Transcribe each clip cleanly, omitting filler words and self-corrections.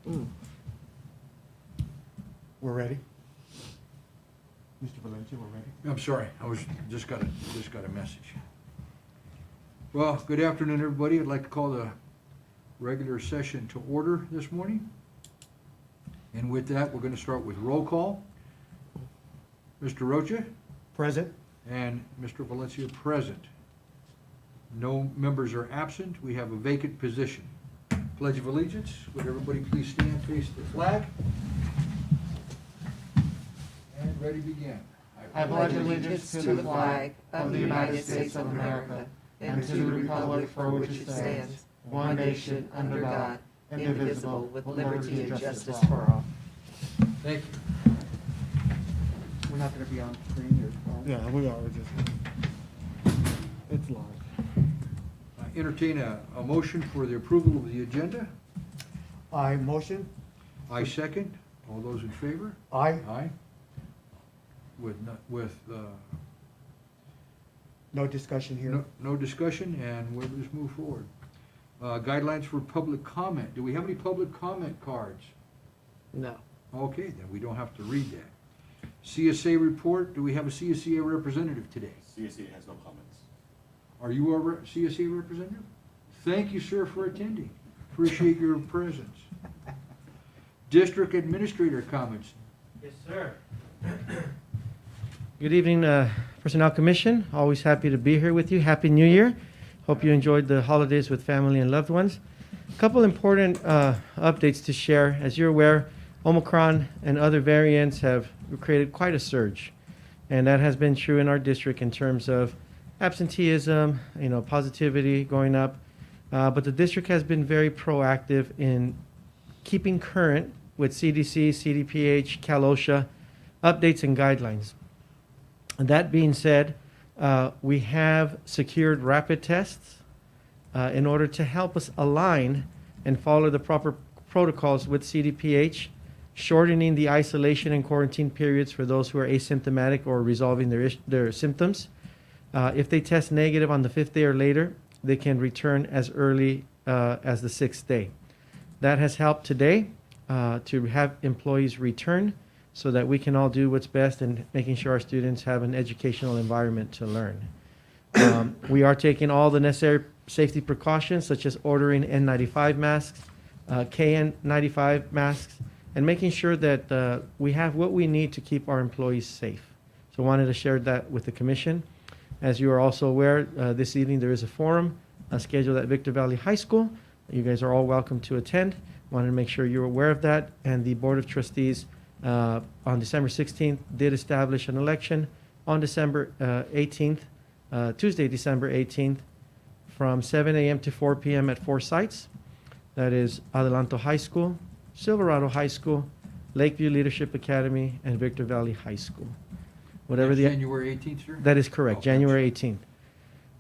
We're ready. Mr. Valencia, we're ready. I'm sorry, just got a message. Well, good afternoon, everybody. I'd like to call the regular session to order this morning. And with that, we're going to start with roll call. Mr. Rocha Present. and Mr. Valencia present. No members are absent. We have a vacant position. Pledge of Allegiance. Would everybody please stand, face the flag? And ready, begin. I pledge allegiance to the flag of the United States of America and to the republic for which it stands, one nation, under God, indivisible, with liberty and justice for all. Thank you. We're not going to be on screen or? Yeah, we are. It's live. I entertain a motion for the approval of the agenda. I motion. I second. All those in favor? Aye. Aye. No discussion here. No discussion, and we'll just move forward. Guidelines for public comment. Do we have any public comment cards? No. Okay, then we don't have to read that. CSA report. Do we have a CSA representative today? CSA has no comments. Are you our CSA representative? Thank you, sir, for attending. Appreciate your presence. District administrator comments. Yes, sir. Good evening, Personnel Commission. Always happy to be here with you. Happy New Year. Hope you enjoyed the holidays with family and loved ones. A couple important updates to share. As you're aware, Omicron and other variants have created quite a surge. And that has been true in our district in terms of absenteeism, positivity going up. But the district has been very proactive in keeping current with CDC, CDPH, CalOSHA updates and guidelines. And that being said, we have secured rapid tests in order to help us align and follow the proper protocols with CDPH, shortening the isolation and quarantine periods for those who are asymptomatic or resolving their symptoms. If they test negative on the 5th day or later, they can return as early as the 6th day. That has helped today to have employees return so that we can all do what's best in making sure our students have an educational environment to learn. We are taking all the necessary safety precautions, such as ordering N95 masks, KN95 masks, and making sure that we have what we need to keep our employees safe. So I wanted to share that with the Commission. As you are also aware, this evening there is a forum scheduled at Victor Valley High School. You guys are all welcome to attend. Wanted to make sure you're aware of that. And the Board of Trustees on December 16th did establish an election on December 18th, Tuesday, December 18th, from 7 a.m. to 4 p.m. at 4 sites. That is Adelanto High School, Silverado High School, Lakeview Leadership Academy, and Victor Valley High School. Whatever the January 18th, sir? That is correct, Okay. January 18th.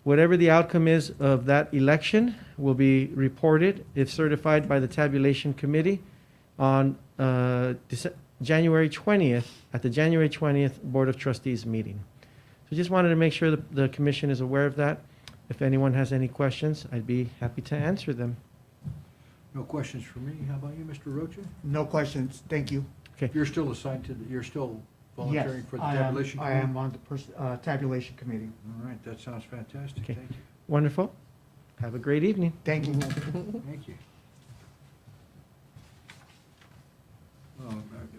Whatever the outcome is of that election will be reported, if certified by the tabulation committee, on January 20th, at the January 20th Board of Trustees meeting. So just wanted to make sure the Commission is aware of that. If anyone has any questions, I'd be happy to answer them. No questions for me. How about you, Mr. Rocha? No questions. Thank you. Okay. You're still assigned to you're still volunteering Yes, for the I tabulation am. I committee? am on the tabulation committee. All right, that sounds fantastic. Okay. Thank you. Wonderful. Have a great evening. Thank you. Thank you.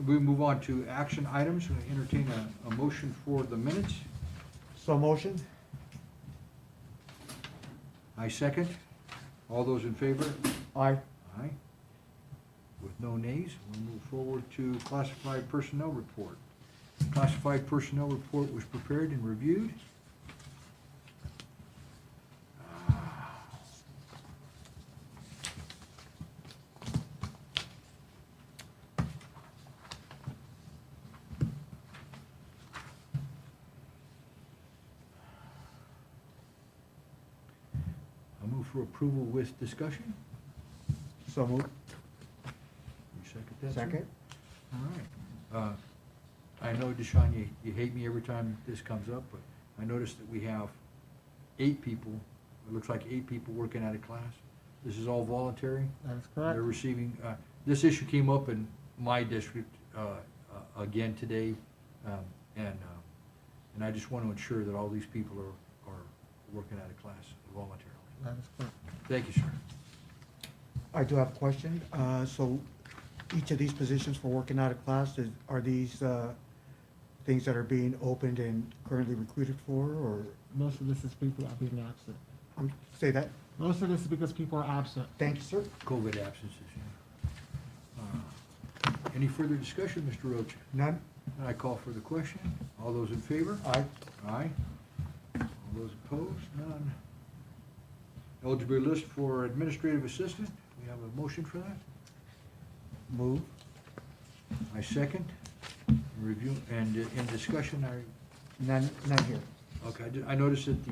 We move on to action items. We entertain a motion for the minutes. So motion. I second. All those in favor? Aye. Aye. With no nays, we'll move forward to classified personnel report. Classified personnel report was prepared and reviewed. I'll move for approval with discussion. So moved. You second that, sir? Second. All right. I know, Deshaun, you hate me every time this comes up, but I noticed that we have 8 people, it looks like 8 people working out of class. This is all voluntary. That is They're receiving, this issue came up in my district, again today, and I just want to ensure that all these people are working out of class voluntarily. That is correct. Thank you, sir. I do have a question. So each of these positions for working out of class, are these things that are being opened and currently recruited for, or, Most of this is people are being absent. say that? Most of this is because people are absent. Thank you, sir. COVID absences, any further discussion, Mr. Roach? None? I call for the question. All those in favor? Aye. Aye. All those opposed? None. Eligibility list for administrative assistant. We have a motion for that. Move. I second. Review, and in discussion, None here. okay, I noticed that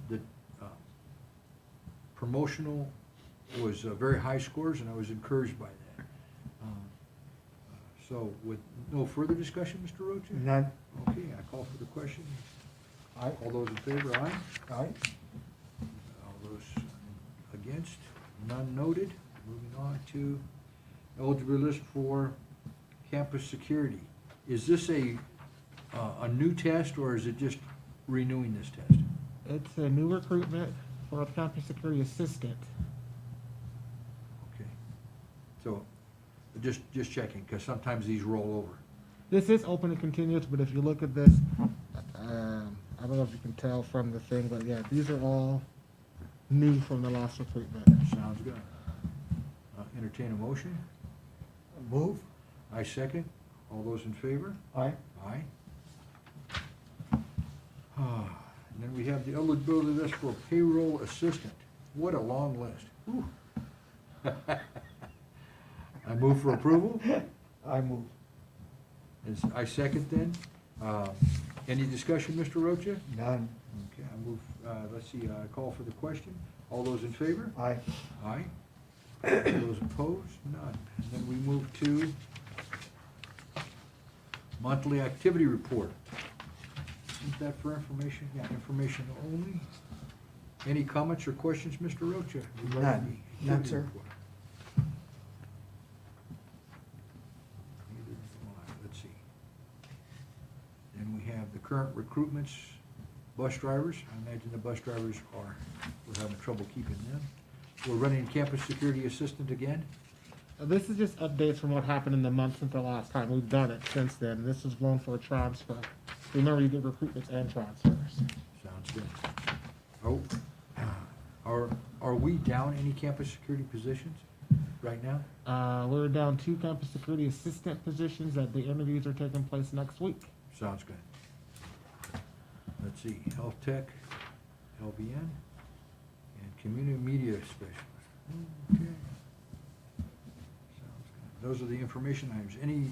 the promotional was very high scores, and I was encouraged by that. So with no further discussion, Mr. Roach? None? Okay, I call for the question. Aye. All those in favor, aye? Aye. All those against, none noted. Moving on to eligibility list for campus security. Is this a new test, or is it just renewing this test? It's a new recruitment for a campus security assistant. Okay. So, just checking, because sometimes these roll over. This is open and continuous, but if you look at this, I don't know if you can tell from the thing, but yeah, these are all new from the last recruitment. Sounds good. Entertain a motion. Move. I second. All those in favor? Aye. Aye. And then we have the eligibility list for payroll assistant. What a long list. Whew. I move for approval. I move. I second then. Any discussion, Mr. Rocha? None. Okay, I move, let's see, I call for the question. All those in favor? Aye. Aye. Those opposed? None. And then we move to monthly activity report. Isn't that for information? Yeah, information only. Any comments or questions, Mr. Rocha? regarding None. the None, activity sir. report? Neither do I. Let's see. Then we have the current recruitments, bus drivers. I imagine the bus drivers we're having trouble keeping them. We're running campus security assistant again. This is just updates from what happened in the month since the last time. We've done it since then. This is one for a transfer. Remember, you did recruitments and transfers. Sounds good. Oh, are we down any campus security positions right now? We're down 2 campus security assistant positions that the interviews are taking place next week. Sounds good. Let's see, health tech, LVN, and community media specialist. Okay. Sounds good. Those are the information items. Any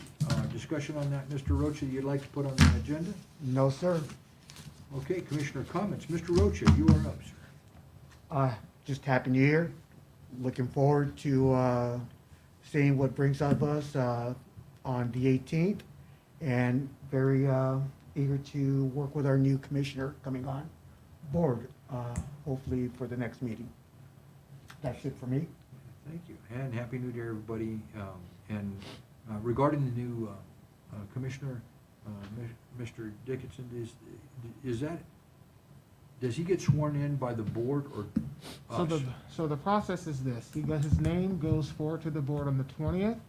discussion on that, Mr. Rocha, you'd like to put on the agenda? No, sir. Okay, Commissioner comments. Mr. Rocha, you are up, sir. Just happy New Year. Looking forward to seeing what brings out of us on the 18th, and very eager to work with our new commissioner coming on board, hopefully for the next meeting. That's it for me. Thank you, and Happy New Year, everybody. And regarding the new commissioner, Mr. Dickinson, does he get sworn in by the board or us? So the process is this. His name goes forward to the board on the 20th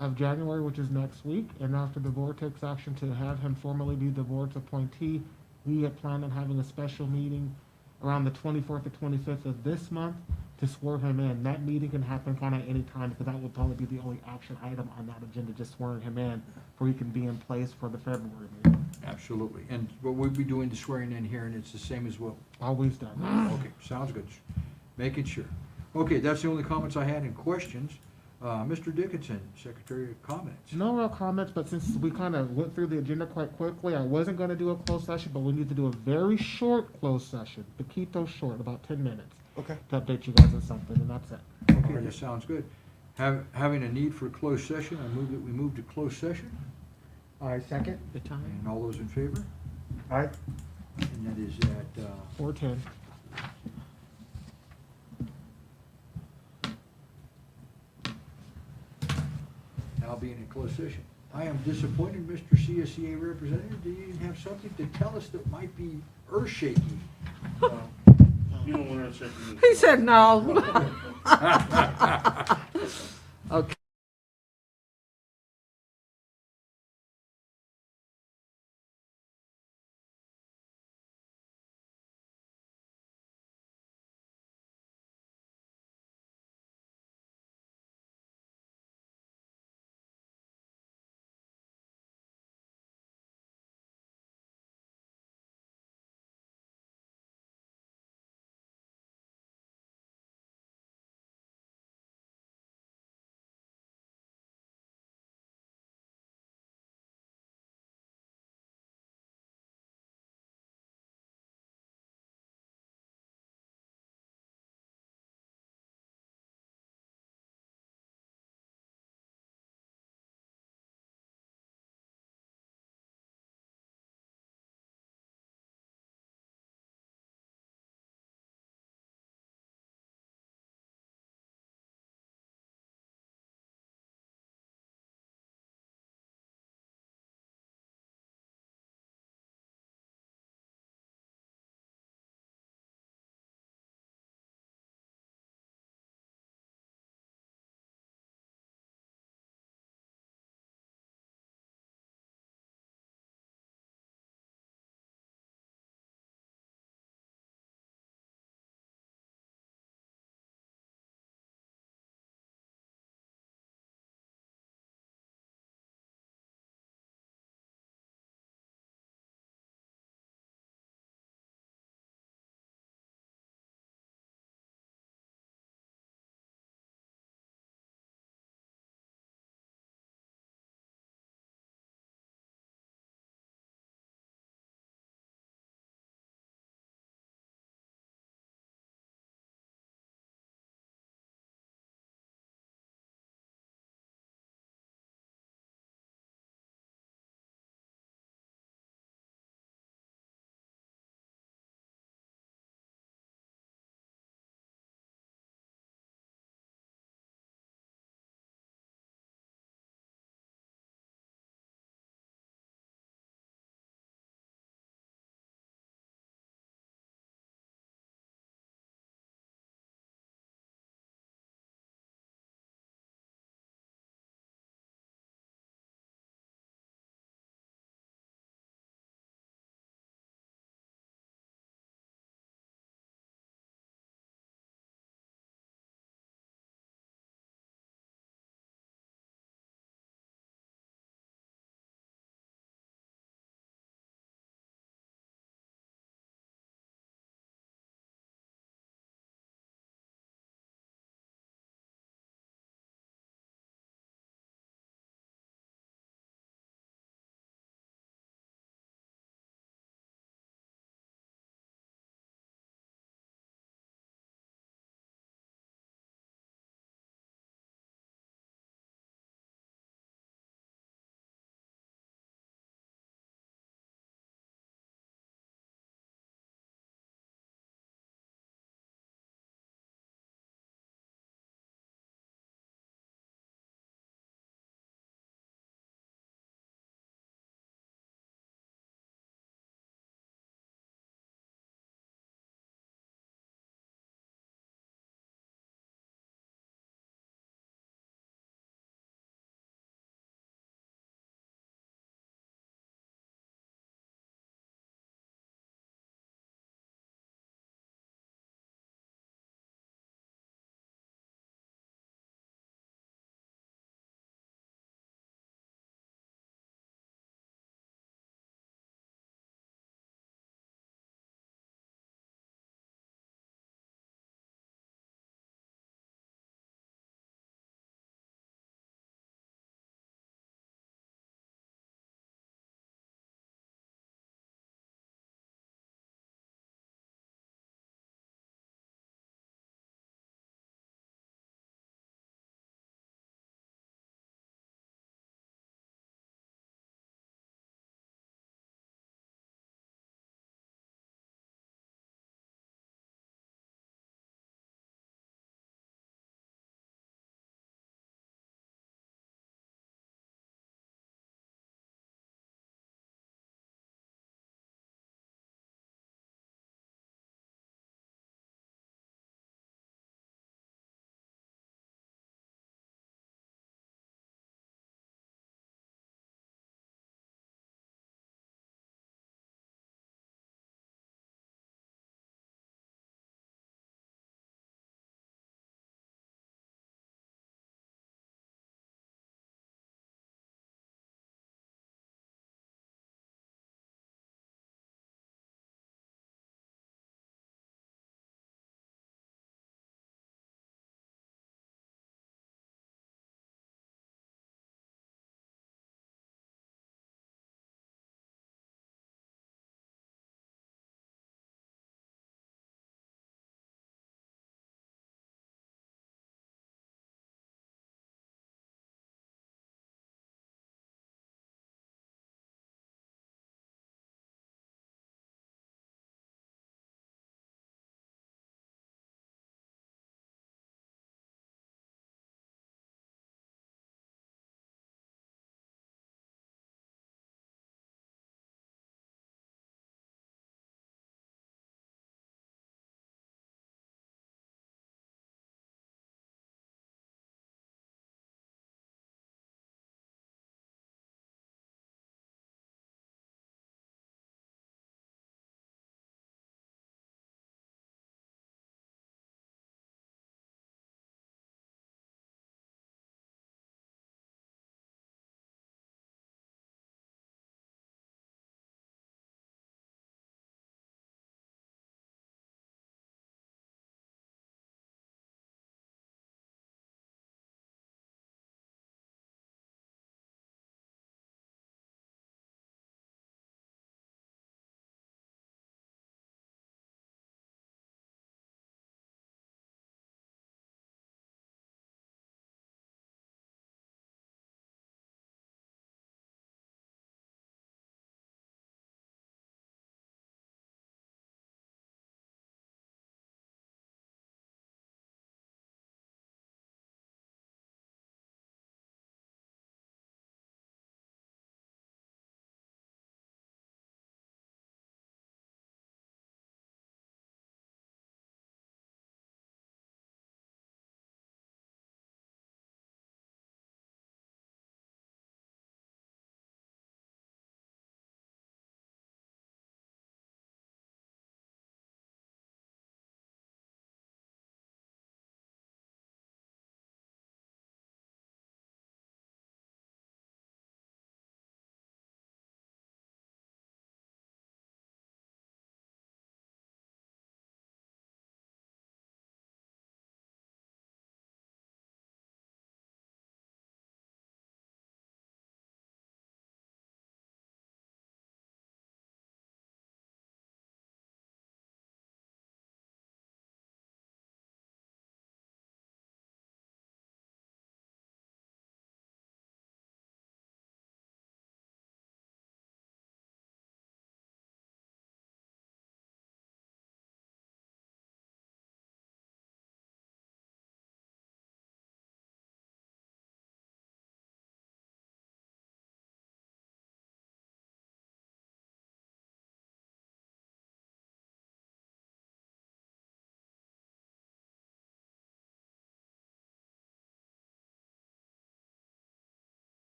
of January, which is next week, and after the board takes action to have him formally be the board's appointee, we had planned on having a special meeting around the 24th or 25th of this month to swear him in. That meeting can happen kind of any time, because that would probably be the only action item on that agenda, just swearing him in, where he can be in place for the February meeting. Absolutely. And what we'll be doing the swearing in here, and it's the same as what, Always done. okay, sounds good. Making sure. Okay, that's the only comments I had and questions. Mr. Dickinson, Secretary of Comments. No real comments, but since we kind of went through the agenda quite quickly, I wasn't going to do a closed session, but we need to do a very short closed session, but keep those short, about 10 minutes, Okay. to update you guys on something, and that's it. Okay, that sounds good. Having a need for a closed session, I move that we move to closed session. I second. The time? And all those in favor? Aye. And that is at 4:10. now being in closed session. I am disappointed, Mr. CSEA representative, that you didn't have something to tell us that might be earth-shaking. You don't want to check. He said no. Okay.